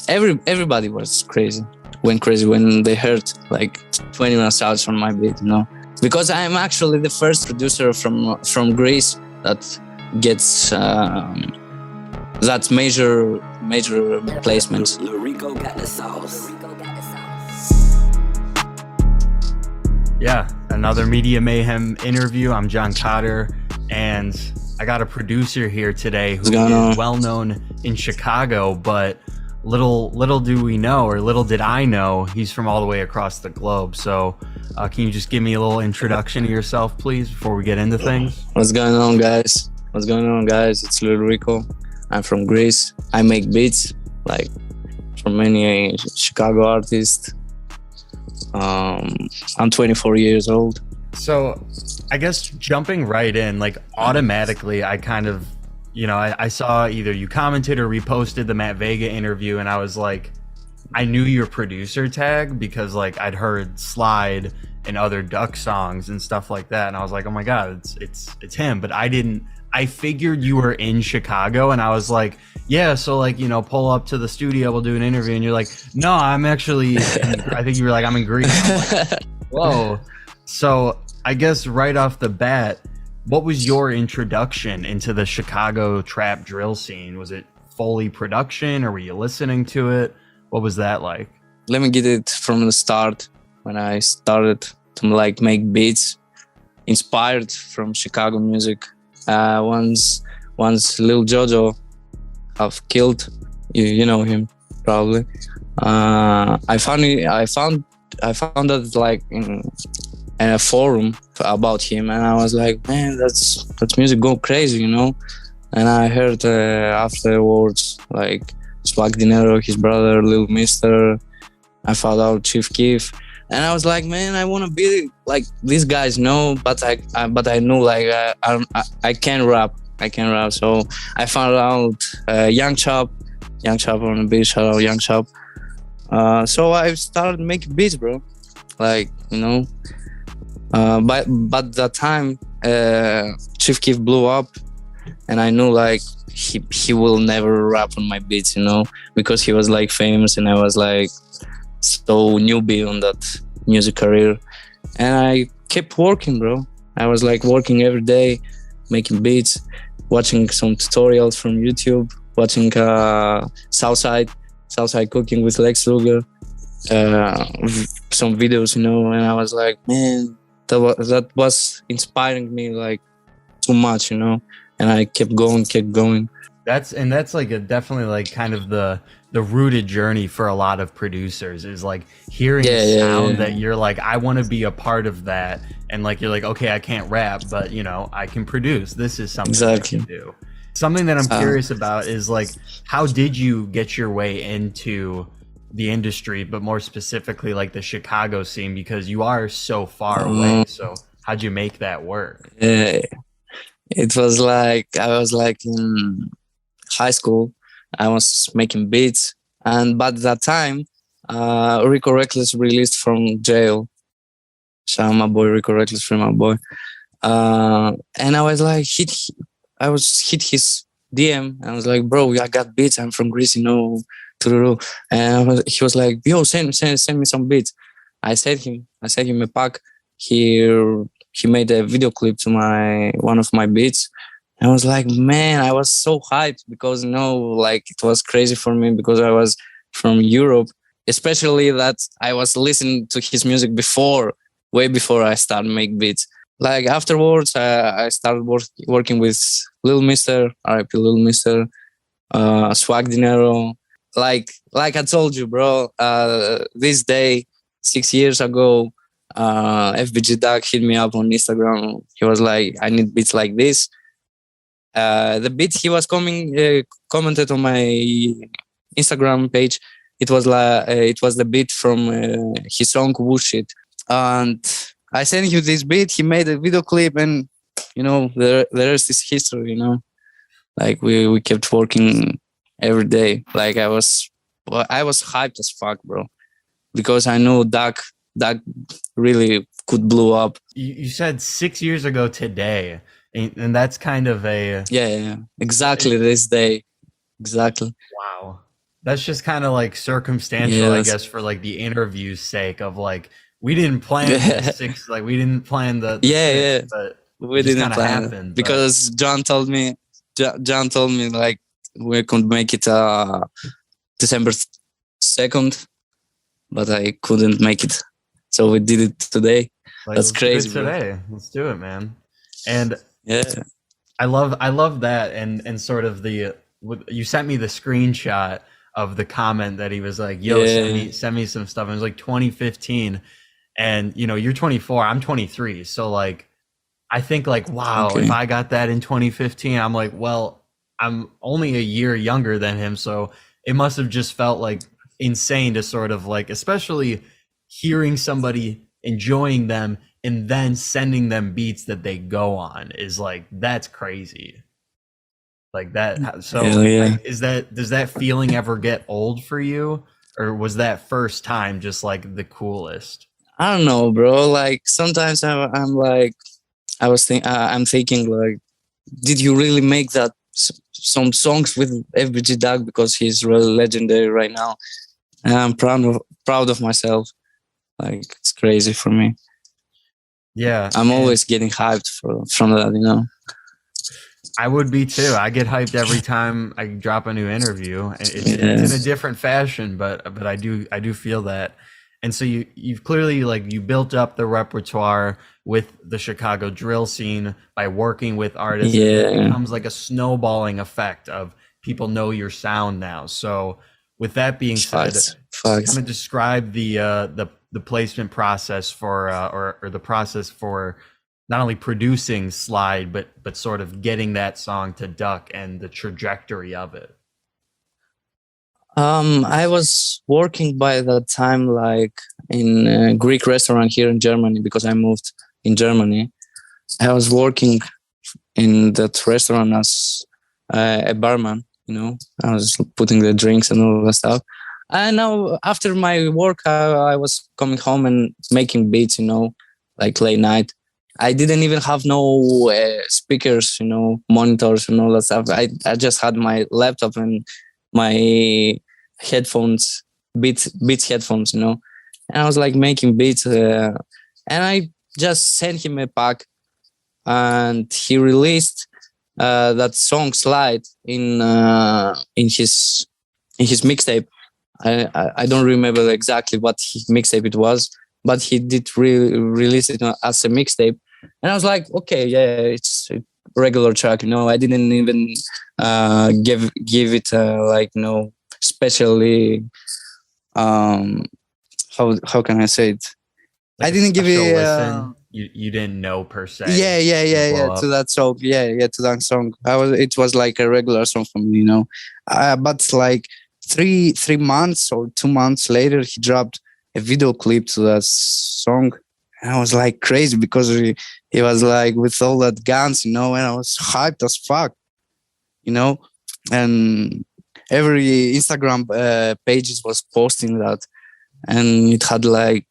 everybody was crazy. Went crazy when they heard like 21 Savage on my beat, you know, because I'm actually the first producer from Greece that gets that major placements. Lil Riico got the sauce. Yeah, another Media Mayhem interview. I'm John Cotter, and I got a producer here today who is well known in Chicago, but little do we know, or little did I know, he's from all the way across the globe. So can you just give me a little introduction to yourself, please, before we get into things? What's going on, guys? It's Lil Riico. I'm from Greece. I make beats like for many Chicago artists. I'm 24 years old. So I guess jumping right in, like automatically, I kind of, you know, I saw either you commented or reposted the Matt Vega interview, and I was like, I knew your producer tag because like I'd heard Slide and other Duck songs and stuff like that, and I was like, oh my god, it's him. But I figured you were in Chicago, and I was like, yeah, so like, you know, pull up to the studio, we'll do an interview. And you're like, no, I'm actually I think you were like, I'm in Greece. I'm like, whoa. So I guess right off the bat, what was your introduction into the Chicago trap drill scene? Was it fully production, or were you listening to it? What was that like? Let me get it from the start. When I started to like make beats, inspired from Chicago music. Once Lil Jojo have killed, you know him probably. I found that like in a forum about him, and I was like, man, that's music go crazy, you know. And I heard afterwards like Swag Dinero, his brother Lil Mister. I found out Chief Keef, and I was like, man, I want to be like these guys. No, but I knew like I can rap. So I found out Young Chop on the beat. Shout out Young Chop. So I started making beats, bro. Like, you know. But that time, Chief Keef blew up, and I knew like he will never rap on my beats, you know, because he was like famous, and I was like so newbie on that music career. And I kept working, bro. I was like working every day, making beats, watching some tutorials from YouTube, watching Southside Cooking with Lex Luger, some videos, you know. And I was like, man, that was inspiring me like too much, you know. And I kept going. That's like definitely like kind of the rooted journey for a lot of producers, is like hearing a sound that you're like, I want to be a part of that. And like, you're like, okay, I can't rap, but you know, I can produce. This is something I can do. Something that I'm curious about is like, how did you get your way into the industry, but more specifically like the Chicago scene, because you are so far away. So how'd you make that work? It was like, I was like in high school. I was making beats, but that time, Rico Reckless released from jail. Shout out my boy Rico Reckless, from my boy. And I was like, hit his DM. I was like, bro, I got beats. I'm from Greece, you know. And he was like, yo, send me some beats. I sent him a pack. He made a video clip to one of my beats. I was like, man, I was so hyped because, you know, like it was crazy for me because I was from Europe, especially that I was listening to his music way before I started make beats. Like afterwards, I started working with Lil Mister, R.I.P. Lil Mister, Swag Dinero. Like I told you, bro, this day, 6 years ago, FBG Duck hit me up on Instagram. He was like, I need beats like this. The beat he was commented on my Instagram page. It was the beat from his song Bullshit. And I sent him this beat. He made a video clip, and you know, the rest is history, you know. Like we kept working every day. Like I was hyped as fuck, bro, because I know Duck really could blow up. You said 6 years ago today, and that's kind of a yeah, exactly this day, exactly. Wow. that's just kind of like circumstantial, I Yes. guess, for like the interview's sake of like we didn't plan the six, like we didn't plan the Yeah, six, yeah. but We it just didn't kind of plan it happened. But because John told me like we could make it December 2nd, but I couldn't make it, so we did it today. like That's let's do it crazy, bro. today. Let's do it, man. And Yeah, I love that, and sort of the you sent me the screenshot of the comment that he was like, "Yo, yeah, send me some stuff." And it was like 2015, and you know, you're 24, I'm 23, so like I think like, wow, if okay. I got that in 2015, I'm like, well, I'm only a year younger than him, so it must have just felt like insane to sort of like, especially hearing somebody enjoying them and then sending them beats that they go on is like that's crazy. Like that. So Hell yeah. is that, does that feeling ever get old for you, or was that first time just like the coolest? I don't know, bro. Like sometimes I'm like I'm thinking like, did you really make that some songs with FBG Duck, because he's really legendary right now, and I'm proud of myself. Like it's crazy for me. Yeah, I'm and always getting hyped from that, you know. I would be too. I get hyped every time I drop a new interview. It's in a Yes. different fashion, but I do feel that. And so you've clearly like you built up the repertoire with the Chicago drill scene by working with artists, and then it Yeah. becomes like a snowballing effect of people know your sound now. So with that being said, Facts. kind Facts. of describe the placement process for or the process for not only producing Slide but sort of getting that song to Duck and the trajectory of it. I was working by that time like in a Greek restaurant here in Germany, because I moved in Germany. I was working in that restaurant as a barman. You know, I was putting the drinks and all that stuff. And now after my work, I was coming home and making beats. You know, like late night. I didn't even have no speakers, you know, monitors and all that stuff. I just had my laptop and my headphones, beats headphones, you know. And I was like making beats, and I just sent him a pack, and he released that song Slide in his mixtape. I don't remember exactly what mixtape it was, but he did release it as a mixtape, and I was like, okay, yeah, it's a regular track, you know. I didn't even give it like, you know, specially, um how can I say it? Like I a didn't give special it listen. You didn't know per se. yeah, Blow to up. that song. Yeah, to that song. It was like a regular song for me, you know. But like three months or 2 months later, he dropped a video clip to that song, and I was like crazy, because he was like with all that guns, you know, and I was hyped as fuck, you know. And every Instagram pages was posting that, and it had like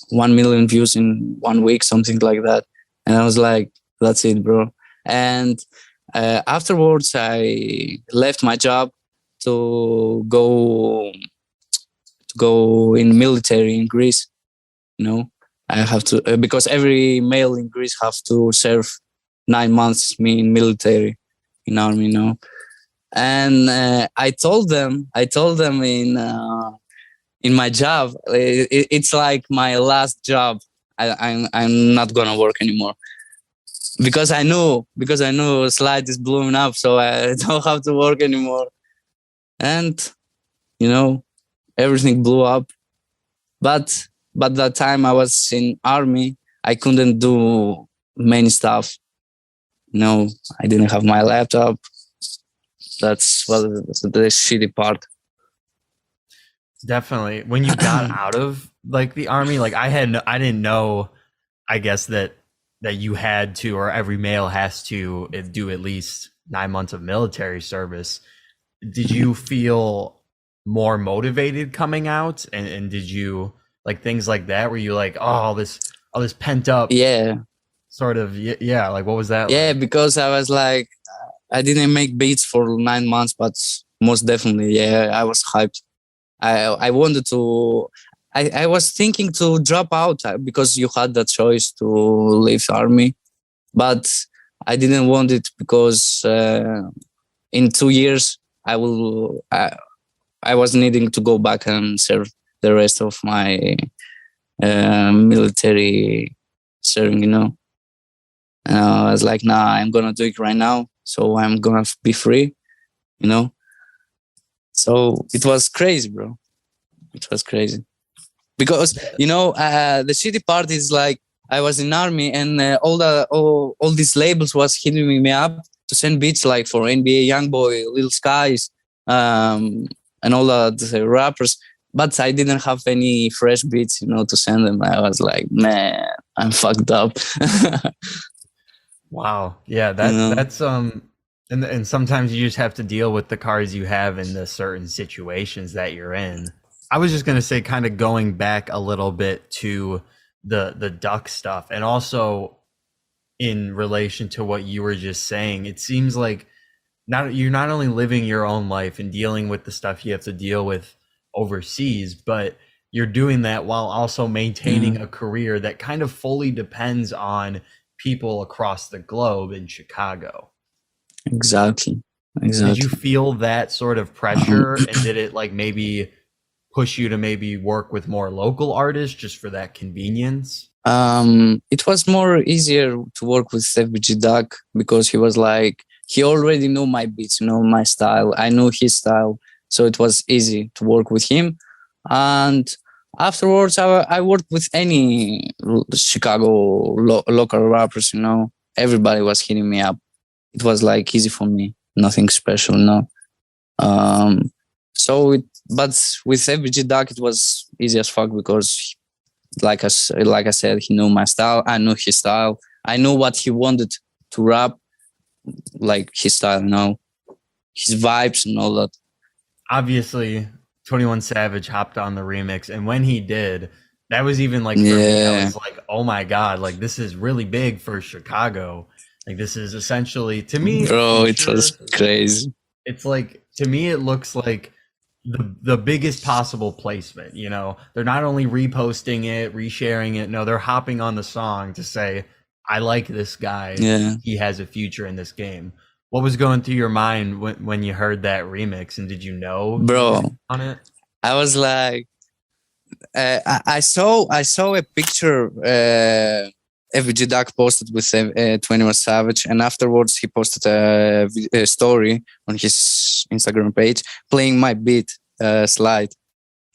1 million views in 1 week, something like that. And I was like, that's it, bro. And afterwards, I left my job to go in military in Greece. You know, I have to because every male in Greece have to serve 9 months me in military in army. You know, and I told them in my job, it's like my last job. I'm not gonna work anymore, because I knew Slide is blowing up, so I don't have to work anymore. And you know, everything blew up. But that time I was in army, I couldn't do many stuff. No, I didn't have my laptop. That's what the shitty part. Definitely. When you got out of like the army, like I didn't know, I guess that you had to, or every male has to do at least 9 months of military service. Did you feel more motivated coming out, and did you like things like that? Were you like, oh, all this pent up Yeah, sort of, yeah, like what was that yeah, like? because I was like, I didn't make beats for 9 months, but most definitely. Yeah, I was hyped. I wanted to. I was thinking to drop out because you had the choice to leave army, but I didn't want it because in 2 years I will. I was needing to go back and serve the rest of my military serving. And I was like, nah, I'm gonna do it right now, so I'm gonna be free. So it was crazy, bro. It was crazy. Because the shitty part is like I was in army and all these labels was hitting me up to send beats like for NBA Youngboy, Lil Skies, and all the rappers, but I didn't have any fresh beats, to send them. I was like, man, I'm fucked up. Wow. Yeah, that's and sometimes you just have to deal with the cards you have in the certain situations that you're in. I was just going to say, kind of going back a little bit to the Duck stuff, and also in relation to what you were just saying, it seems like you're not only living your own life and dealing with the stuff you have to deal with overseas, but you're doing that while also maintaining a career that kind of fully depends on people across the globe in Chicago. Exactly. Did you feel that sort of pressure, and did it like maybe push you to maybe work with more local artists just for that convenience? It was more easier to work with FBG Duck because he already knew my beats, my style. I knew his style, so it was easy to work with him. And afterwards, I worked with any Chicago local rappers. Everybody was hitting me up. It was like easy for me, nothing special, but with FBG Duck, it was easy as fuck because, like I said, he knew my style. I knew his style. I knew what he wanted to rap, like his style, his vibes and all that. Obviously, 21 Savage hopped on the remix, and when he did, that was even like for me, I was like, oh my god, like this is really big for Chicago. Like this is essentially, to me, bro, it was crazy. It's like, to me, it looks like the biggest possible placement. They're not only reposting it, resharing it. No, they're hopping on the song to say, I like this guy. Yeah, he has a future in this game. What was going through your mind when you heard that remix, and did you know, bro, on it? I was like, I saw a picture FBG Duck posted with 21 Savage, and afterwards he posted a story on his Instagram page playing my beat Slide,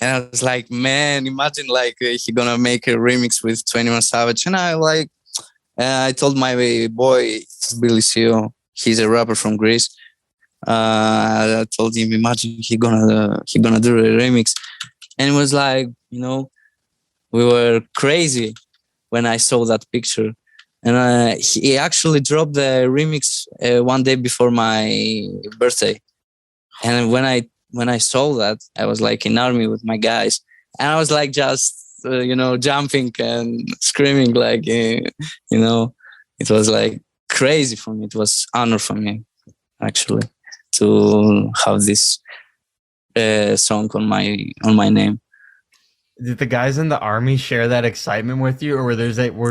and I was like, man, imagine like he gonna make a remix with 21 Savage. And I told my boy Billy CEO, he's a rapper from Greece. I told him, imagine he gonna do a remix, and it was like, we were crazy when I saw that picture. And he actually dropped the remix one day before my birthday. And when I saw that, I was like in army with my guys, and I was like just jumping and screaming, like it was like crazy for me. It was honor for me actually to have this song on my name. Did the guys in the army share that excitement with you, or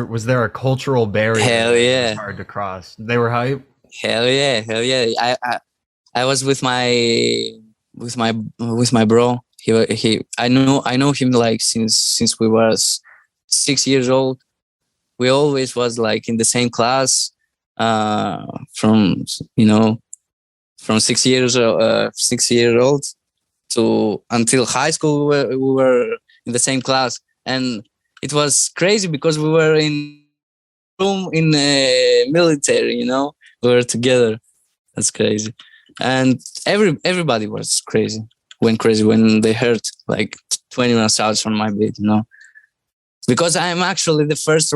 was there a cultural barrier? Hell yeah, that was hard to cross? They were hype. Hell yeah. I was with my bro. I know him like since we were 6 years old. We always was like in the same class from 6 years old to until high school. We were in the same class, and it was crazy because we were in room in the military. We were together. That's crazy, and everybody was went crazy when they heard like 21 Savage on my beat. Because I'm actually the first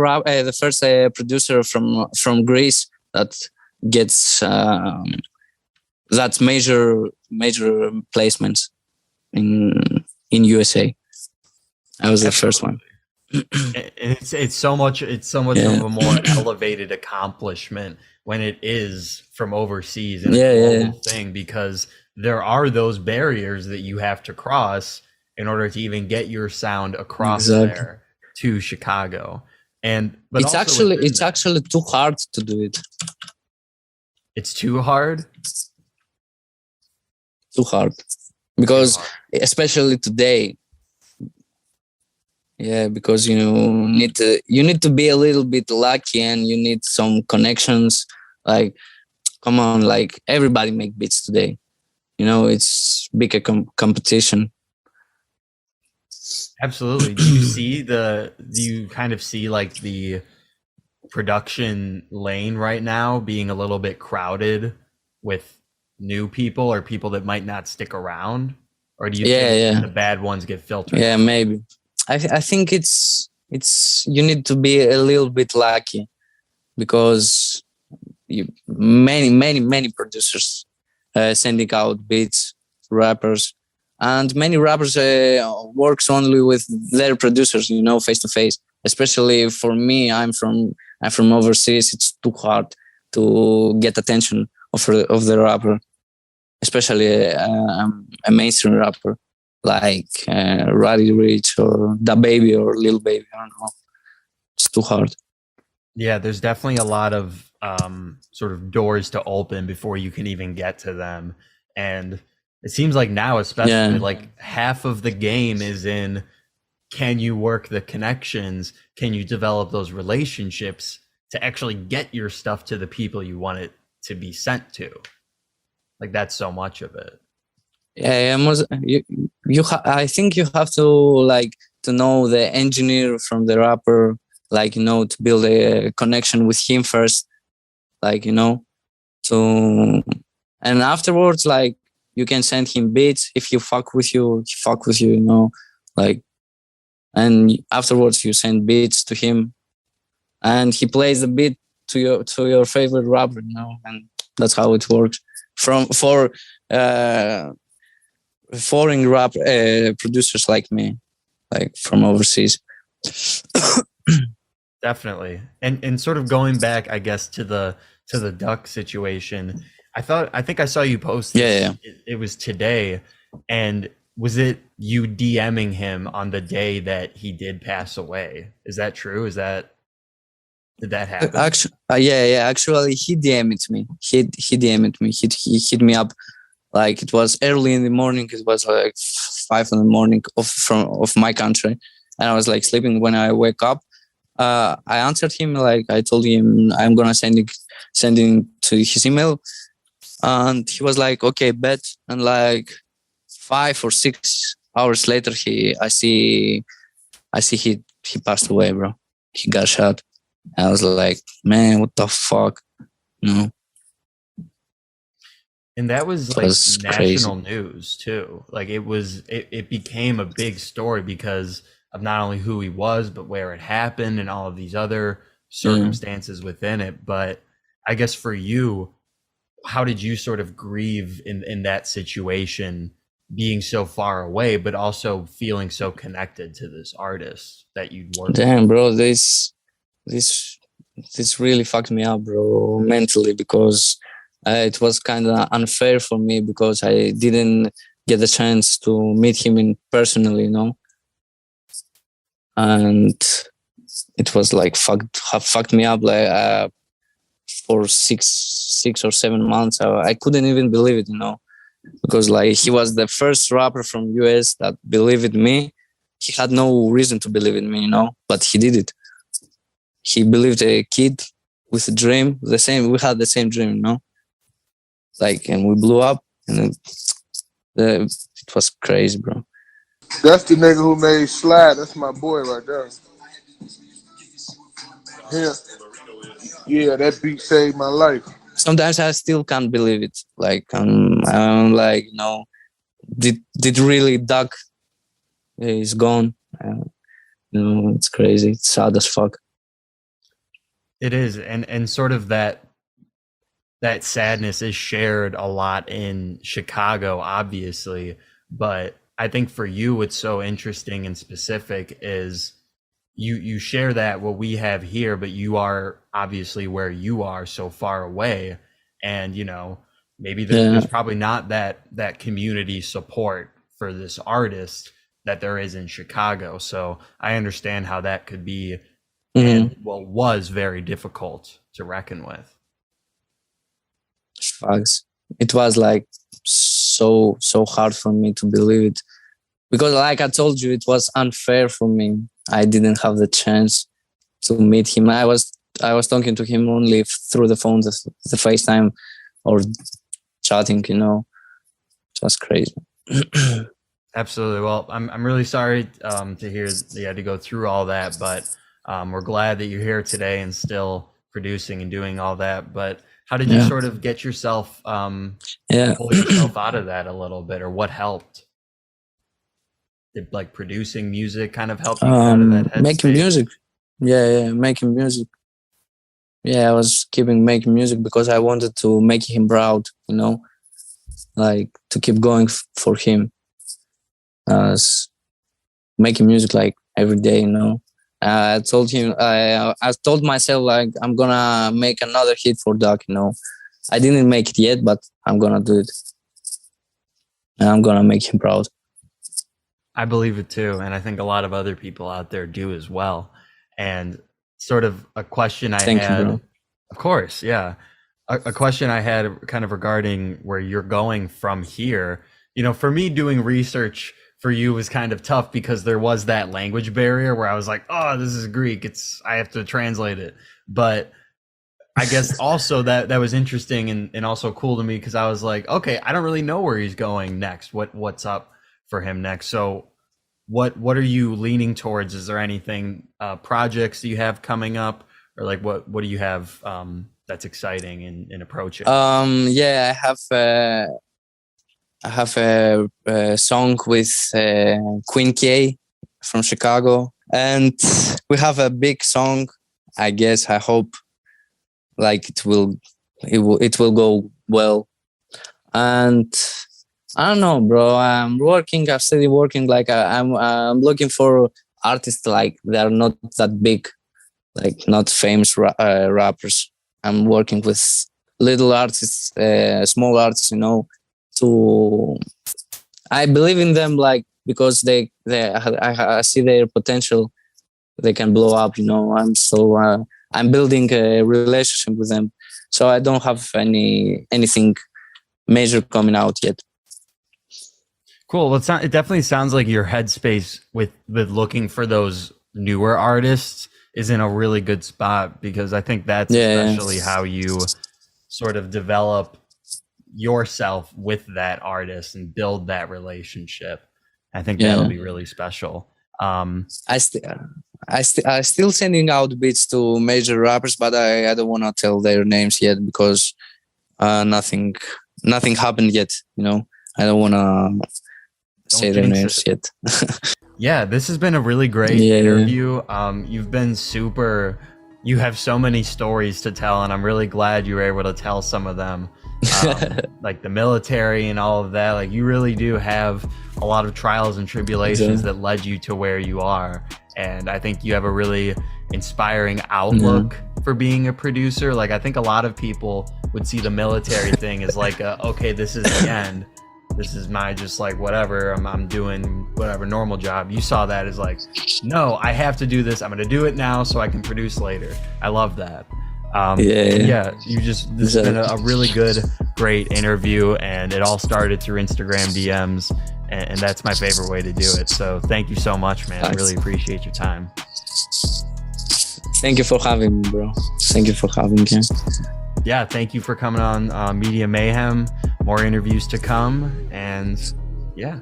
producer from Greece that gets that major placements in USA. I was the first one. It's so much of a more elevated accomplishment when it is from overseas and a global thing, because there are those barriers that you have to cross in order to even get your sound across Exactly. there to Chicago. And but It's also actually within that, too hard to do it. it's too hard. Too hard. Too Because hard. especially today, yeah, because you need to be a little bit lucky, and you need some connections. Like, come on, like everybody make beats today. It's big a competition. Absolutely. Do you kind of see like the production lane right now being a little bit crowded with new people or people that might not stick around? Or do you think Yeah. the bad ones get filtered? Yeah, maybe. I think you need to be a little bit lucky, because many producers sending out beats to rappers, and many rappers works only with their producers, face to face. Especially for me, I'm from overseas. It's too hard to get attention of the rapper, especially a mainstream rapper like Roddy Rich or Da Baby or Lil Baby. I don't know. It's too hard. Yeah, there's definitely a lot of sort of doors to open before you can even get to them. And it seems like now, especially, like half of the game is in, can you work the connections? Can you develop those relationships to actually get your stuff to the people you want it to be sent to? Like, that's so much of it. Yeah, I think you have to know the engineer from the rapper, to build a connection with him first, to, and afterwards, you can send him beats. If you fuck with you, he fuck with you, and afterwards you send beats to him, and he plays the beat to your favorite rapper, and that's how it works. For foreign rap producers like me, from overseas. Definitely. And sort of going back, I guess, to the Duck situation, I think I saw you post this. Yeah. It was today. And was it you DMing him on the day that he did pass away? Is that true? Did that happen? Actually, actually he DM'd me. He DM'd me. He hit me up. It was early in the morning. It was 5 in the morning of my country, and I was sleeping. When I wake up, I answered him. I told him I'm gonna send to his email, and he was like, "Okay, bet." And 5 or 6 hours later, I see he passed away, bro. He got shot. I was like, man, what the fuck, And that was national news too. It became a big story because of not only who he was, but where it happened and all of these other circumstances within it. But I guess for you, how did you sort of grieve in that situation, being so far away, but also feeling so connected to this artist that you'd worked with? Damn, bro, this really fucked me up, bro, mentally, because it was kind of unfair for me because I didn't get the chance to meet him personally, and it was fucked me up for six or 7 months. I couldn't even believe it, because he was the first rapper from US that believed in me. He had no reason to believe in me, but he did it. He believed a kid with a dream, we had the same dream, and we blew up, and it was crazy, bro. That's the nigga who made Slide. That's my boy right there. Yeah, that beat saved my life. Sometimes I still can't believe it. I'm did really Duck is gone? It's crazy. It's sad as fuck. It is, and sort of that sadness is shared a lot in Chicago, obviously. But I think for you, what's so interesting and specific is you share that what we have here, but you are obviously where you are so far away, and maybe Yeah. there's probably not that community support for this artist that there is in Chicago. So I understand how that could be, and well, was very difficult to reckon with. Facts. It was like so hard for me to believe it, because like I told you, it was unfair for me. I didn't have the chance to meet him. I was talking to him only through the phone, the FaceTime or chatting, you know. It was crazy. Absolutely. Well, I'm really sorry to hear that you had to go through all that, but we're glad that you're here today and still producing and doing all that. But how did you sort of get yourself pull yourself out of that a little bit, or what helped? Did like producing music kind of help you get out of that headspace? Making music. Yeah, making music. Yeah, I was keeping making music because I wanted to make him proud, you know, like to keep going for him. Making music like every day, you know. I told him, I told myself like I'm gonna make another hit for Duck, you know. I didn't make it yet, but I'm gonna do it. And I'm gonna make him proud. I believe it too, and I think a lot of other people out there do as well. And sort of a question I had, you, bro. Of course, yeah. A question I had kind of regarding where you're going from here. You know, for me, doing research for you was kind of tough because there was that language barrier where I was like, oh, this is Greek. I have to translate it. But I guess also that was interesting and also cool to me because I was like, okay, I don't really know where he's going next. What's up for him next? So what are you leaning towards? Is there anything projects you have coming up, or like what do you have that's exciting and approaching? Yeah, I have a song with Queen K from Chicago, and we have a big song. I guess, I hope, like it will go well. And I don't know, bro. I'm steady working. Like I'm looking for artists like they're not that big, like not famous rappers. I'm working with little artists, small artists, you know. I believe in them, like because I see their potential. They can blow up, you know. I'm building a relationship with them, so I don't have anything major coming out yet. Cool. Well, it definitely sounds like your headspace with looking for those newer artists is in a really good spot, because I think that's especially how you sort of develop yourself with that artist and build that relationship. I think that'll be really special. I still sending out beats to major rappers, but I don't want to tell their names yet because nothing happened yet, you know. I don't want to say their names yet. Yeah, this has been a really great interview. You have so many stories to tell, and I'm really glad you were able to tell some of them. Like the military and all of that. Like you really do have a lot of trials and tribulations that led you to where you are. And I think you have a really inspiring outlook for being a producer. Like I think a lot of people would see the military thing as like, okay, this is the end. This is my just like whatever, I'm doing whatever normal job. You saw that as like, no, I have to do this. I'm going to do it now so I can produce later. I love that. This has been a really great interview, and it all started through Instagram DMs, and that's my favorite way to do it. So thank you so much, man. Thanks. I really appreciate your time. Thank you for having me, bro. Thank you for having me. Yeah, thank you for coming on Media Mayhem. More interviews to come, and yeah.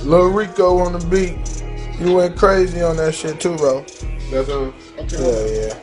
Lil Riico on the beat. You went crazy on that shit too, bro. That's Yeah.